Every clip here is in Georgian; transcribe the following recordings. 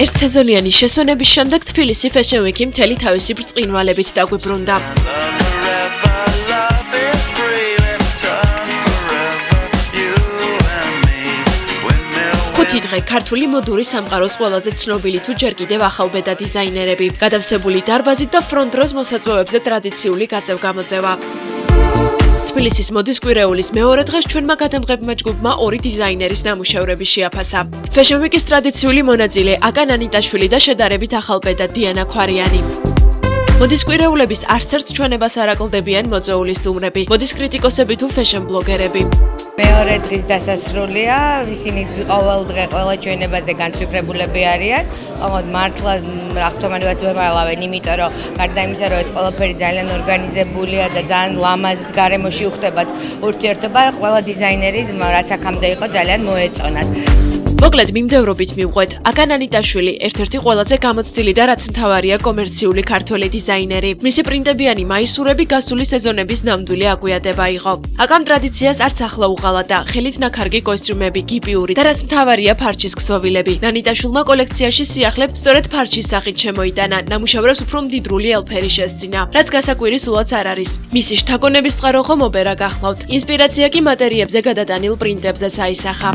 ერთსეზონიანი შესვენების შემდეგ თბილისი Fashion Week-ი მთელი თავისი ბრწყინვალებით დაგვიბრუნდა. დღე ქართული მოდური სამყაროს ყველაზე ცნობილი თუ ჯერ კიდევ ახალბედა დიზაინერები, გადავსებული დარბაზით და ფრონტ-როს მოსაწვევებზე ტრადიციული გაწევ-გამოწევა. თბილისის მოდის კვირეულის მეორე დღეს ჩვენმა გადამღებმა ჯგუფმა ორი დიზაინერის ნამუშევრები შეაფასა. Fashion Week-ის ტრადიციული მონაწილე აკან ანიტაშვილი და შედარებით ახალბედა დიანა ქვარიანი. მოდის კვირეულების არც ერთ ჩვენებას არ აკლდებიან მოწვეული სტუმრები, მოდის კრიტიკოსები თუ fashion ბლოგერები. მეორე დღის დასასრულია, ისინი ყოველ დღე ყველა ჩვენებაზე განცვიფრებულები არიან. ოღონდ მართლა აღთქმევას ვერ მალავენ, იმიტომ რომ გარდა იმისა, რომ ეს ყველაფერი ძალიან ორგანიზებულია და ძალიან ლამაზ გარემოში უხდებათ ურთიერთობა, ყველა დიზაინერი რაც აქამდე იყო ძალიან მოეწონათ. მოკლედ მიმდევრობით მივყვეთ, აკან ანიტაშვილი ერთ-ერთი ყველაზე გამოცდილი და რაც მთავარია კომერციული ქართველი დიზაინერი. მისი პრინტებიანი მაისურები გასული სეზონების ნამდვილი აგვიადება იყო. აკამ ტრადიციას არც ახლა უღალა და ხელით ნაქარგი კოსტიუმები, გიპიური და რაც მთავარია ფარჩის ქსოვილები. ანიტაშვილმა კოლექციაში სიახლე სწორედ ფარჩის სახით შემოიტანა, ნამუშევრებს უფრო მდიდრული ელფერი შესძინა, რაც გასაკვირი სულაც არ არის. მისი შთაგონების წყარო ხომ ოპერა გახლავთ. ინსპირაცია კი მატერიებზე გადატანილ პრინტებზეც აისახა.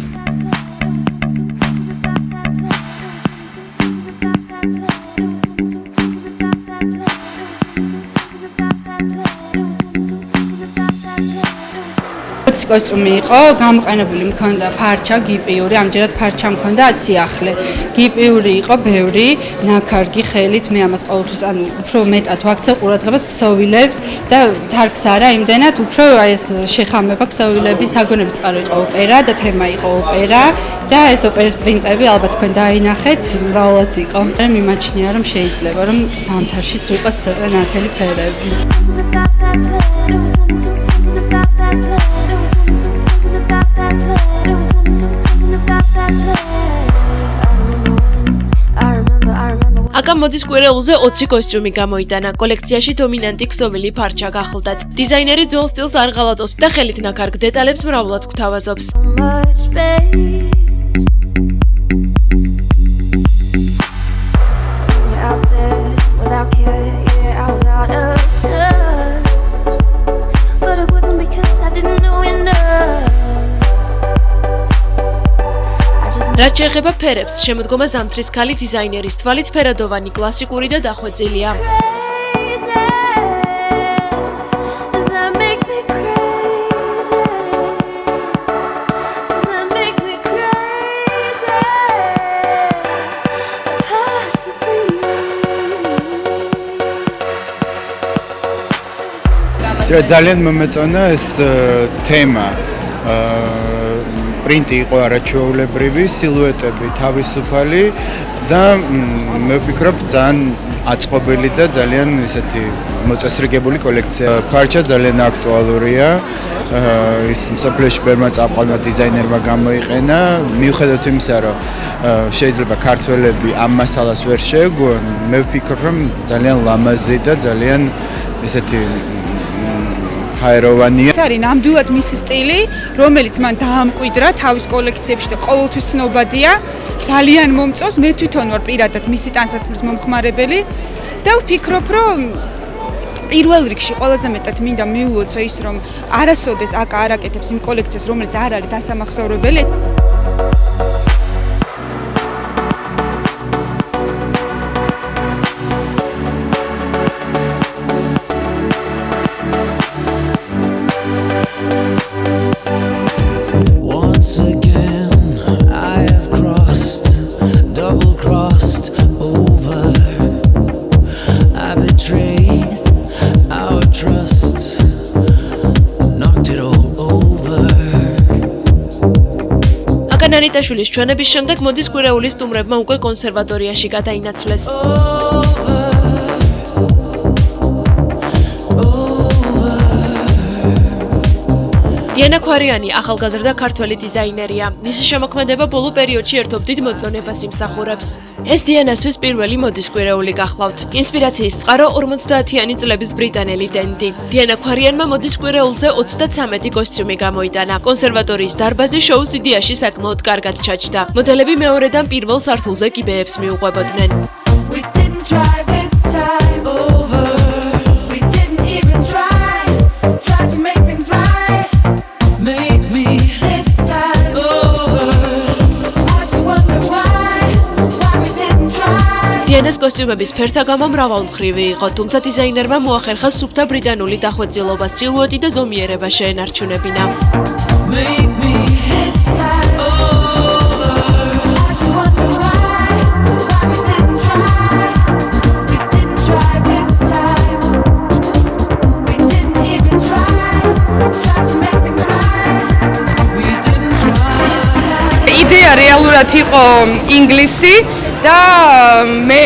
კოსტუმი იყო, გამოყენებული მქონდა ფარჩა, გიპიური, ამჯერად ფარჩა მქონდა სიახლე. გიპიური იყო ბევრი, ნაქარგი ხელით, მე ამას ყოველთვის უფრო მეტად ვაქცევ ყურადღებას ქსოვილებს და თარგს არა იმდენად, უფრო ეს შეხამება ქსოვილების, საგონების წყარო იყო ოპერა და თემა იყო ოპერა და ეს ოპერის პრინტები ალბათ თქვენ დაინახეთ, მრავლად იყო. მე მიმაჩნია რომ შეიძლება რომ ზამთარშიც ვიყოთ ცოტა ნათელი ფერები. აკამ მოდის კვირეულზე 20 კოსტიუმი გამოიტანა, კოლექციაში დომინანტი ქსოვილი ფარჩა გახლდათ. დიზაინერი ძველ სტილს არ ღალატობს და ხელით ნაქარგ დეტალებს მრავლად გვთავაზობს. რაც შეეხება ფერებს, შემოდგომა ზამთრის ქალი დიზაინერის თვალით ფერადოვანი, კლასიკური და დახვეწილია. ძალიან მომეწონა ეს თემა. პრინტი იყო არაჩვეულებრივი, სილუეტები თავისუფალი და მე ვფიქრობ ძალიან აწყობილი და ძალიან ისეთი მოწესრიგებული კოლექცია. ფარჩა ძალიან აქტუალურია. ის მსოფლიოში ბევრმა წამყვანმა დიზაინერმა გამოიყენა, მიუხედავად იმისა, რომ შეიძლება ქართველები ამ მასალას ვერ შეეგუონ, მე ვფიქრობ, რომ ძალიან ლამაზი და ძალიან ესეთი ხაეროვანია. ეს არის ნამდვილად მისი სტილი, რომელიც მან დაამკვიდრა თავის კოლექციებში და ყოველთვის ცნობადია. ძალიან მომწონს, მე თვითონ ვარ პირადად მისი ტანსაცმლის მომხმარებელი და ვფიქრობ, რომ პირველ რიგში ყველაზე მეტად მინდა მიულოცო ის, რომ არასოდეს აკა არ აკეთებს იმ კოლექციას, რომელიც არ არის დასამახსოვრებელი. აკან ანიტაშვილის ჩვენების შემდეგ მოდის კვირეულის სტუმრებმა უკვე კონსერვატორიაში გადაინაცვლეს. დიანა ქვარიანი ახალგაზრდა ქართველი დიზაინერია. მისი შემოქმედება ბოლო პერიოდში ერთობ დიდ მოწონებას იმსახურებს. ეს დიანასთვის პირველი მოდის კვირეული გახლავთ. ინსპირაციის წყარო 50-იანი წლების ბრიტანელი დენდი. დიანა ქვარიანმა მოდის კვირეულზე 33 კოსტიუმი გამოიტანა. კონსერვატორიის დარბაზი შოუს იდეაში საკმაოდ კარგად ჩაჯდა. მოდელები მეორედან პირველ სართულზე კიბეებს მიუყვებოდნენ. დიანას კოსტიუმების ფერთა გამა მრავალმხრივი იყო, თუმცა დიზაინერმა მოახერხა სუფთა ბრიტანული დახვეწილობა, სილუეტი და ზომიერება შეენარჩუნებინა. იდეა რეალურად იყო ინგლისი და მე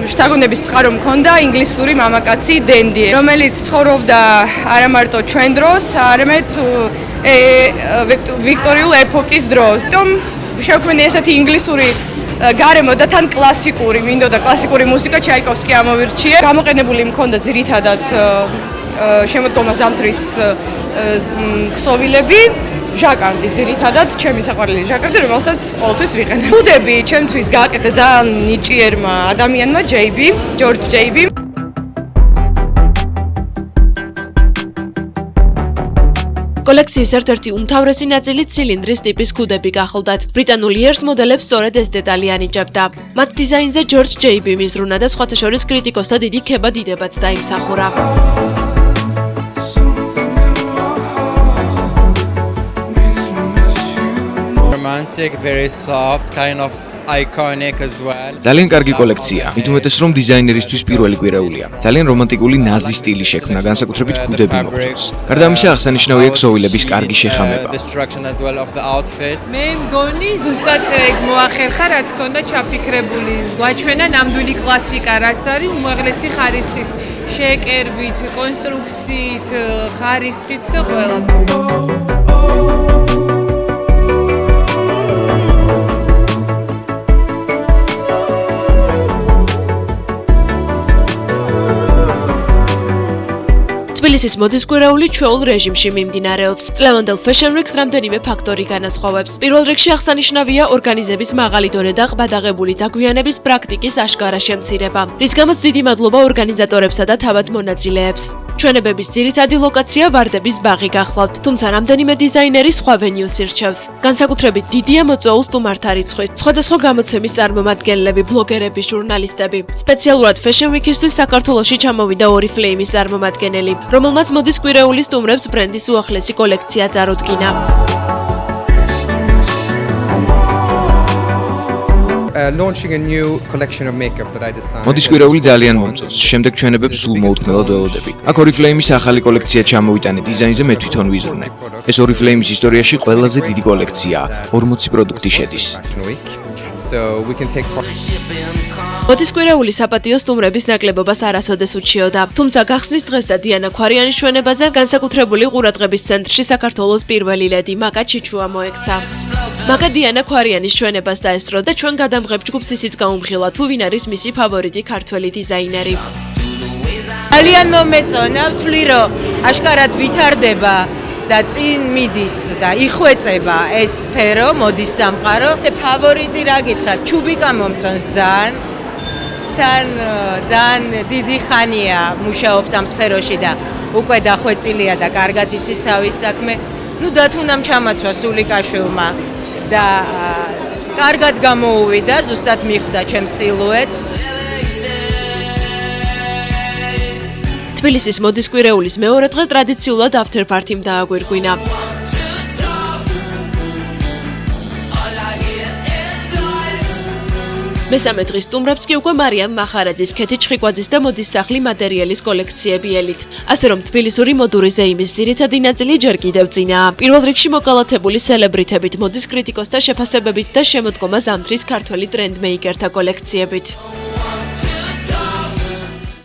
შთაგონების წყარო მქონდა ინგლისური მამაკაცი დენდი, რომელიც ცხოვრობდა არა მარტო ჩვენ დროს, არამედ ვიქტორიულ ეპოქის დროს. თუმ შევქმნი ესეთი ინგლისური გარემო და თან კლასიკური, მინდოდა კლასიკური მუსიკა ჩაიკოვსკი ამოვირჩია. გამოყენებული მქონდა ძირითადად შემოდგომა ზამთრის ქსოვილები. ჟაკარდი ძირითადად ჩემი საყვარელი ჟაკარდი, რომელსაც ყოველთვის ვიყენებ. ბუდები ჩემთვის გააკეთა ძალიან ნიჭიერმა ადამიანმა ჯორჯ ჯეიბი. კოლექციის ერთ-ერთი უმთავრესი ნაწილი ცილინდრის ტიპის ქუდები გახლდათ. ბრიტანული ერს მოდელებს სწორედ ეს დეტალი ანიჭებდა. მათ დიზაინზე ჯორჯ ჯეიბი მიზრუნა და სხვათა შორის კრიტიკოსთა დიდი ქება დიდებაც დაიმსახურა. Romantic, very soft, kind of iconic as well. ძალიან კარგი კოლექცია. მით უმეტეს რომ დიზაინერისთვის პირველი კვირეულია. ძალიან რომანტიკული ნაზი სტილი შექმნა, განსაკუთრებით ქუდები მოგწონს. გარდა ამისა აღსანიშნავია ქსოვილების კარგი შეხამება. მე მგონი ზუსტად ეგ მოახერხა, რაც ქონდა ჩაფიქრებული. გვაჩვენა ნამდვილი კლასიკა, რაც არის უმაღლესი ხარისხის შეკერვით, კონსტრუქციით, ხარისხით და ყველა. თბილისის მოდის კვირეული ჩვეულ რეჟიმში მიმდინარეობს. წლევანდელ Fashion Week-ს რამდენიმე ფაქტორი განასხვავებს. პირველ რიგში აღსანიშნავია ორგანიზების მაღალი დონე და ყბადაღებული დაგვიანების პრაქტიკის აშკარა შემცირება, რის გამოც დიდი მადლობა ორგანიზატორებსა და თავად მონაწილეებს. ჩვენებების ძირითადი ლოკაცია ვარდების ბაღი გახლავთ, თუმცა რამდენიმე დიზაინერი სხვა ვენიუს ირჩევს. განსაკუთრებით დიდია მოწვეულ სტუმართა რიცხვი. სხვადასხვა გამოცემის წარმომადგენლები, ბლოგერები, ჟურნალისტები. სპეციალურად Fashion Week-ისთვის საქართველოში ჩამოვიდა Oriflame-ის წარმომადგენელი, რომელმაც მოდის კვირეული სტუმრებს ბრენდის უახლესი კოლექცია წარუდგინა. Launching a new collection of makeup that I designed. მოდის კვირეული ძალიან მომწონს. შემდეგ ჩვენებებს სულ მოუთმელად ველოდები. აქ Oriflame-ის ახალი კოლექცია ჩამოვიტანე, დიზაინზე მე თვითონ ვიზრუნე. ეს Oriflame-ის ისტორიაში ყველაზე დიდი კოლექციაა, 40 პროდუქტი შედის. So we can take part. მოდის კვირეული საპატიო სტუმრების ნაკლებობას არასოდეს უჩიოდა, თუმცა გახსნის დღეს და დიანა ქვარიანის ჩვენებაზე განსაკუთრებული ყურადღების ცენტრში საქართველოს პირველი ლედი მაკა ჩიჩუა მოექცა. მაკა დიანა ქვარიანის ჩვენებას დაესწრო და ჩვენ გადამღებ ჯგუფს ისიც გაუმხილა, თუ ვინ არის მისი ფავორიტი ქართველი დიზაინერი. ძალიან მომეწონა, ვთვლი რომ აშკარად ვითარდება და წინ მიდის და იხვეწება ეს სფერო, მოდის სამყარო. ფავორიტი რა გითხრათ, ჩუბიკა მომწონს ძალიან. თან ძალიან დიდი ხანია მუშაობს ამ სფეროში და უკვე დახვეწილია და კარგად იცის თავის საქმე. ნუ დათუნამ ჩამაცვა სულიკაშვილმა და კარგად გამოუვიდა, ზუსტად მიხვდა ჩემს სილუეტს. თბილისის მოდის კვირეულის მეორე დღე ტრადიციულად after party-მ დააგვირგვინა. მესამე დღის სტუმრებს კი უკვე მარიამ მახარაძის, ქეთი ჩხიკვაძის და მოდის სახლი მატერიალის კოლექციები ელით. ასე რომ თბილისური მოდური ზეიმის ძირითადი ნაწილი ჯერ კიდევ წინაა. პირველ რიგში მოკალათებული სელებრიტებით, მოდის კრიტიკოსთა შეფასებებით და შემოდგომა ზამთრის ქართველი ტრენდმეიკერთა კოლექციებით.